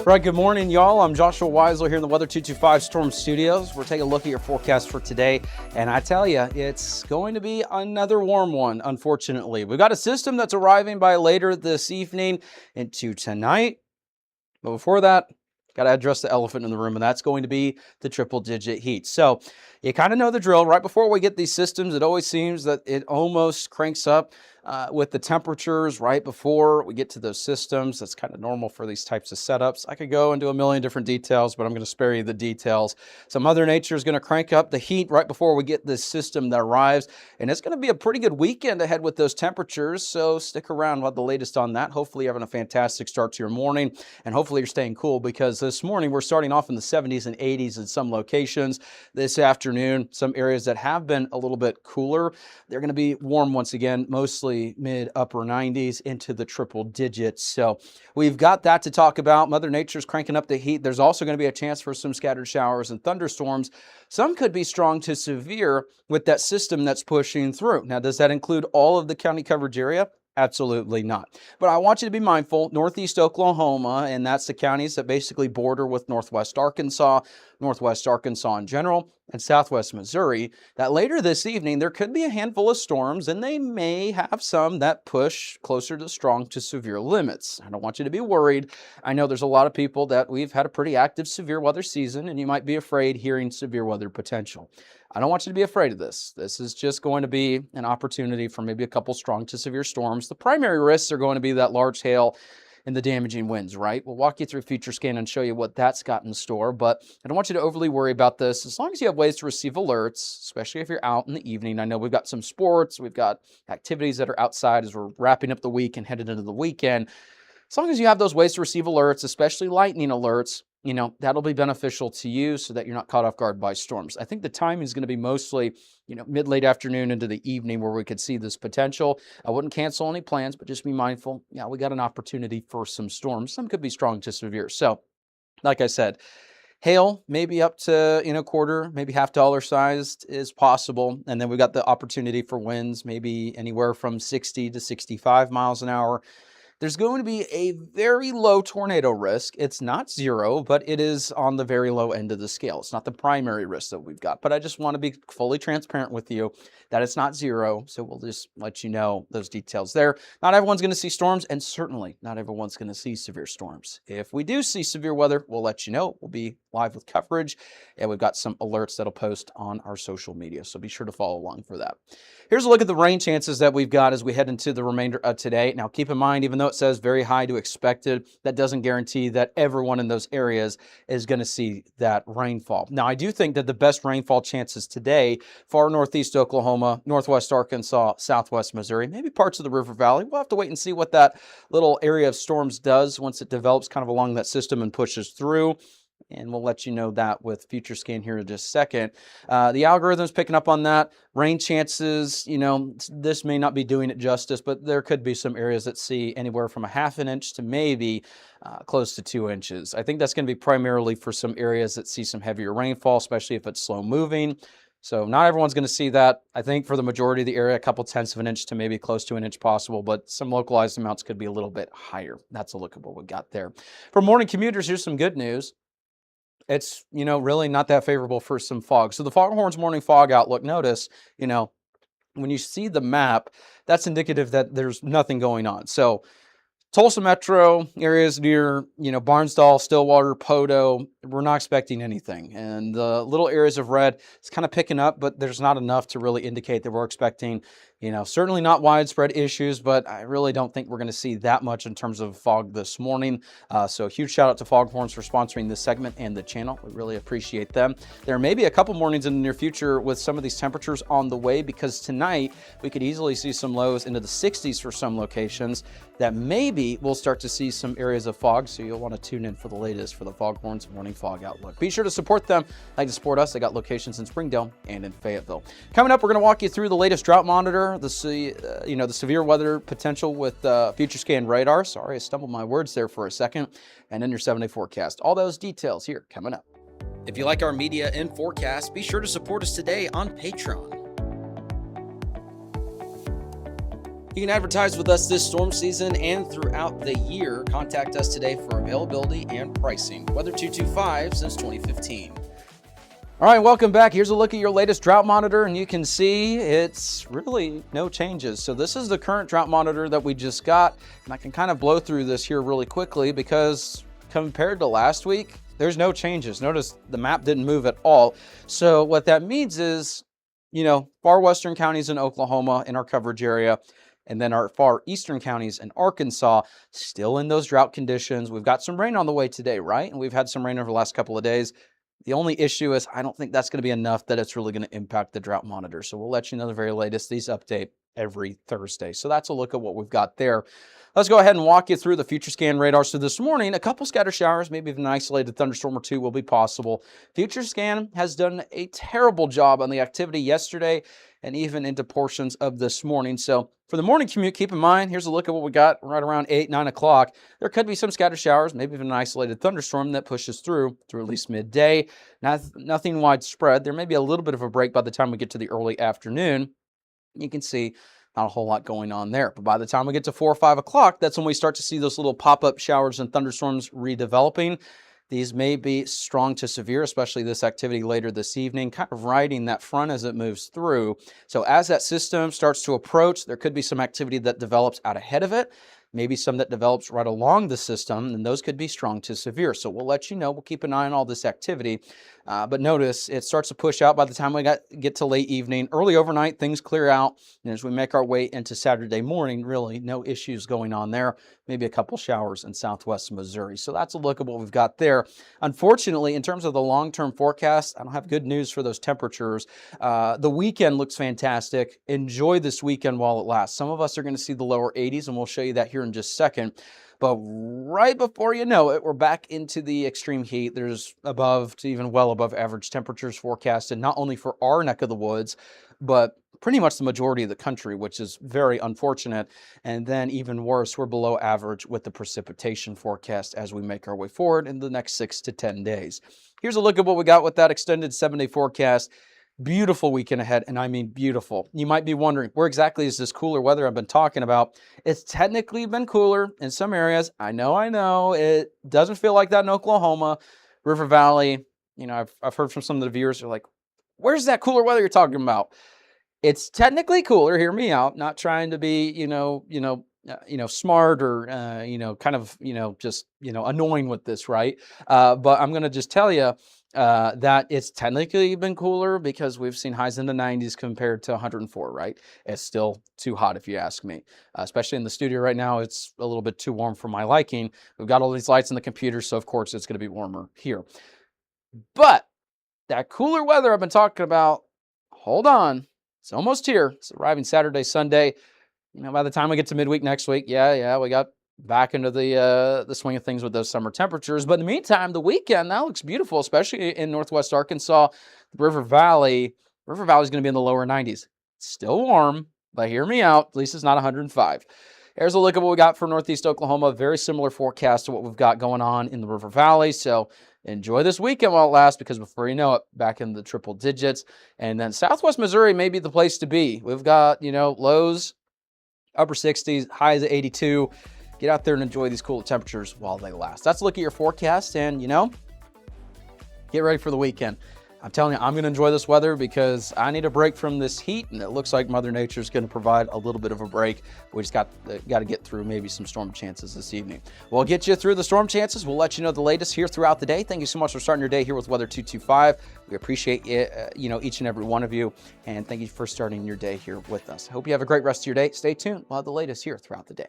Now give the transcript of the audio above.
Right, good morning, y'all. I'm Joshua Weisel here in the Weather 225 Storm Studios. We're taking a look at your forecast for today, and I tell you, it's going to be another warm one, unfortunately. We've got a system that's arriving by later this evening into tonight, but before that, got to address the elephant in the room, and that's going to be the triple-digit heat. So you kind of know the drill. Right before we get these systems, it always seems that it almost cranks up with the temperatures right before we get to those systems. That's kind of normal for these types of setups. I could go into a million different details, but I'm going to spare you the details. So Mother Nature is going to crank up the heat right before we get this system that arrives, and it's going to be a pretty good weekend ahead with those temperatures, so stick around. We'll have the latest on that. Hopefully you're having a fantastic start to your morning, and hopefully you're staying cool, because this morning we're starting off in the 70s and 80s in some locations. This afternoon, some areas that have been a little bit cooler, they're going to be warm once again, mostly mid-upper 90s into the triple digits. So we've got that to talk about. Mother Nature's cranking up the heat. There's also going to be a chance for some scattered showers and thunderstorms. Some could be strong to severe with that system that's pushing through. Now, does that include all of the county coverage area? Absolutely not. But I want you to be mindful, northeast Oklahoma, and that's the counties that basically border with northwest Arkansas in general, and southwest Missouri, that later this evening there could be a handful of storms, and they may have some that push closer to strong to severe limits. I don't want you to be worried. I know there's a lot of people that we've had a pretty active severe weather season, and you might be afraid hearing severe weather potential. I don't want you to be afraid of this. This is just going to be an opportunity for maybe a couple strong to severe storms. The primary risks are going to be that large hail and the damaging winds, right? We'll walk you through Future Scan and show you what that's got in store, but I don't want you to overly worry about this. As long as you have ways to receive alerts, especially if you're out in the evening. I know we've got some sports, we've got activities that are outside as we're wrapping up the week and headed into the weekend. As long as you have those ways to receive alerts, especially lightning alerts, that'll be beneficial to you so that you're not caught off guard by storms. I think the timing is going to be mostly, mid-late afternoon into the evening where we could see this potential. I wouldn't cancel any plans, but just be mindful. Yeah, we got an opportunity for some storms. Some could be strong to severe. So, like I said, hail maybe up to quarter, maybe $half sized is possible. And then we've got the opportunity for winds, maybe anywhere from 60 to 65 miles an hour. There's going to be a very low tornado risk. It's not zero, but it is on the very low end of the scale. It's not the primary risk that we've got, but I just want to be fully transparent with you that it's not zero. So we'll just let you know those details there. Not everyone's going to see storms, and certainly not everyone's going to see severe storms. If we do see severe weather, we'll let you know. We'll be live with coverage, and we've got some alerts that'll post on our social media. So be sure to follow along for that. Here's a look at the rain chances that we've got as we head into the remainder of today. Now, keep in mind, even though it says very high to expected, that doesn't guarantee that everyone in those areas is going to see that rainfall. Now, I do think that the best rainfall chances today, far northeast Oklahoma, northwest Arkansas, southwest Missouri, maybe parts of the River Valley. We'll have to wait and see what that little area of storms does once it develops kind of along that system and pushes through. And we'll let you know that with Future Scan here in just a second. The algorithm's picking up on that. Rain chances, this may not be doing it justice, but there could be some areas that see anywhere from a half an inch to maybe close to 2 inches. I think that's going to be primarily for some areas that see some heavier rainfall, especially if it's slow moving. So not everyone's going to see that. I think for the majority of the area, a couple tenths of an inch to maybe close to an inch possible, but some localized amounts could be a little bit higher. That's a look at what we got there. For morning commuters, here's some good news. It's, really not that favorable for some fog. So the Foghorns morning fog outlook, notice, when you see the map, that's indicative that there's nothing going on. So Tulsa metro areas near, Barnsdall, Stillwater, Podo, we're not expecting anything. And the little areas of red, it's kind of picking up, but there's not enough to really indicate that we're expecting, certainly not widespread issues, but I really don't think we're going to see that much in terms of fog this morning. So a huge shout out to Foghorns for sponsoring this segment and the channel. We really appreciate them. There may be a couple mornings in the near future with some of these temperatures on the way, because tonight we could easily see some lows into the 60s for some locations that maybe we'll start to see some areas of fog. So you'll want to tune in for the latest for the Foghorns morning fog outlook. Be sure to support them. Like to support us. They got locations in Springdale and in Fayetteville. Coming up, we're going to walk you through the latest drought monitor, the severe weather potential with Future Scan radar. Sorry, I stumbled my words there for a second. And then your 7-day forecast. All those details here coming up. If you like our media and forecast, be sure to support us today on Patreon. You can advertise with us this storm season and throughout the year. Contact us today for availability and pricing. Weather 225 since 2015. All right, welcome back. Here's a look at your latest drought monitor, and you can see it's really no changes. So this is the current drought monitor that we just got, and I can kind of blow through this here really quickly because compared to last week, there's no changes. Notice the map didn't move at all. So what that means is, far western counties in Oklahoma in our coverage area, and then our far eastern counties in Arkansas, still in those drought conditions. We've got some rain on the way today, right? And we've had some rain over the last couple of days. The only issue is I don't think that's going to be enough that it's really going to impact the drought monitor. So we'll let you know the very latest. These update every Thursday. So that's a look at what we've got there. Let's go ahead and walk you through the future scan radar. So this morning, a couple scattered showers, maybe even an isolated thunderstorm or two will be possible. Future scan has done a terrible job on the activity yesterday and even into portions of this morning. So for the morning commute, keep in mind, here's a look at what we got right around 8, 9 o'clock. There could be some scattered showers, maybe even an isolated thunderstorm that pushes through at least midday. Nothing widespread. There may be a little bit of a break by the time we get to the early afternoon. You can see not a whole lot going on there. But by the time we get to 4 or 5 o'clock, that's when we start to see those little pop-up showers and thunderstorms redeveloping. These may be strong to severe, especially this activity later this evening, kind of riding that front as it moves through. So as that system starts to approach, there could be some activity that develops out ahead of it, maybe some that develops right along the system, and those could be strong to severe. So we'll let you know. We'll keep an eye on all this activity. But notice it starts to push out by the time we get to late evening. Early overnight, things clear out. And as we make our way into Saturday morning, really no issues going on there. Maybe a couple showers in southwest Missouri. So that's a look at what we've got there. Unfortunately, in terms of the long-term forecast, I don't have good news for those temperatures. The weekend looks fantastic. Enjoy this weekend while it lasts. Some of us are going to see the lower 80s, and we'll show you that here in just a second. But right before you know it, we're back into the extreme heat. There's above to even well above average temperatures forecasted, not only for our neck of the woods, but pretty much the majority of the country, which is very unfortunate. And then even worse, we're below average with the precipitation forecast as we make our way forward in the next 6 to 10 days. Here's a look at what we got with that extended 7-day forecast. Beautiful weekend ahead, and I mean beautiful. You might be wondering, where exactly is this cooler weather I've been talking about? It's technically been cooler in some areas. I know. It doesn't feel like that in Oklahoma. River Valley, I've heard from some of the viewers who are like, where's that cooler weather you're talking about? It's technically cooler. Hear me out. Not trying to be, smart or, just, annoying with this, right? But I'm going to just tell you that it's technically been cooler because we've seen highs in the 90s compared to 104, right? It's still too hot if you ask me, especially in the studio right now. It's a little bit too warm for my liking. We've got all these lights in the computer, so of course it's going to be warmer here. But that cooler weather I've been talking about, hold on. It's almost here. It's arriving Saturday, Sunday. By the time we get to midweek next week, we got back into the swing of things with those summer temperatures. But in the meantime, the weekend, that looks beautiful, especially in northwest Arkansas, the River Valley. River Valley is going to be in the lower 90s. It's still warm, but hear me out. At least it's not 105. Here's a look at what we got for northeast Oklahoma. Very similar forecast to what we've got going on in the River Valley. So enjoy this weekend while it lasts, because before you know it, back in the triple digits. And then southwest Missouri may be the place to be. We've got, lows, upper 60s, highs at 82. Get out there and enjoy these cool temperatures while they last. That's a look at your forecast, and, get ready for the weekend. I'm telling you, I'm going to enjoy this weather because I need a break from this heat, and it looks like Mother Nature is going to provide a little bit of a break. We just got to get through maybe some storm chances this evening. We'll get you through the storm chances. We'll let you know the latest here throughout the day. Thank you so much for starting your day here with Weather 225. We appreciate it, each and every one of you, and thank you for starting your day here with us. I hope you have a great rest of your day. Stay tuned. We'll have the latest here throughout the day.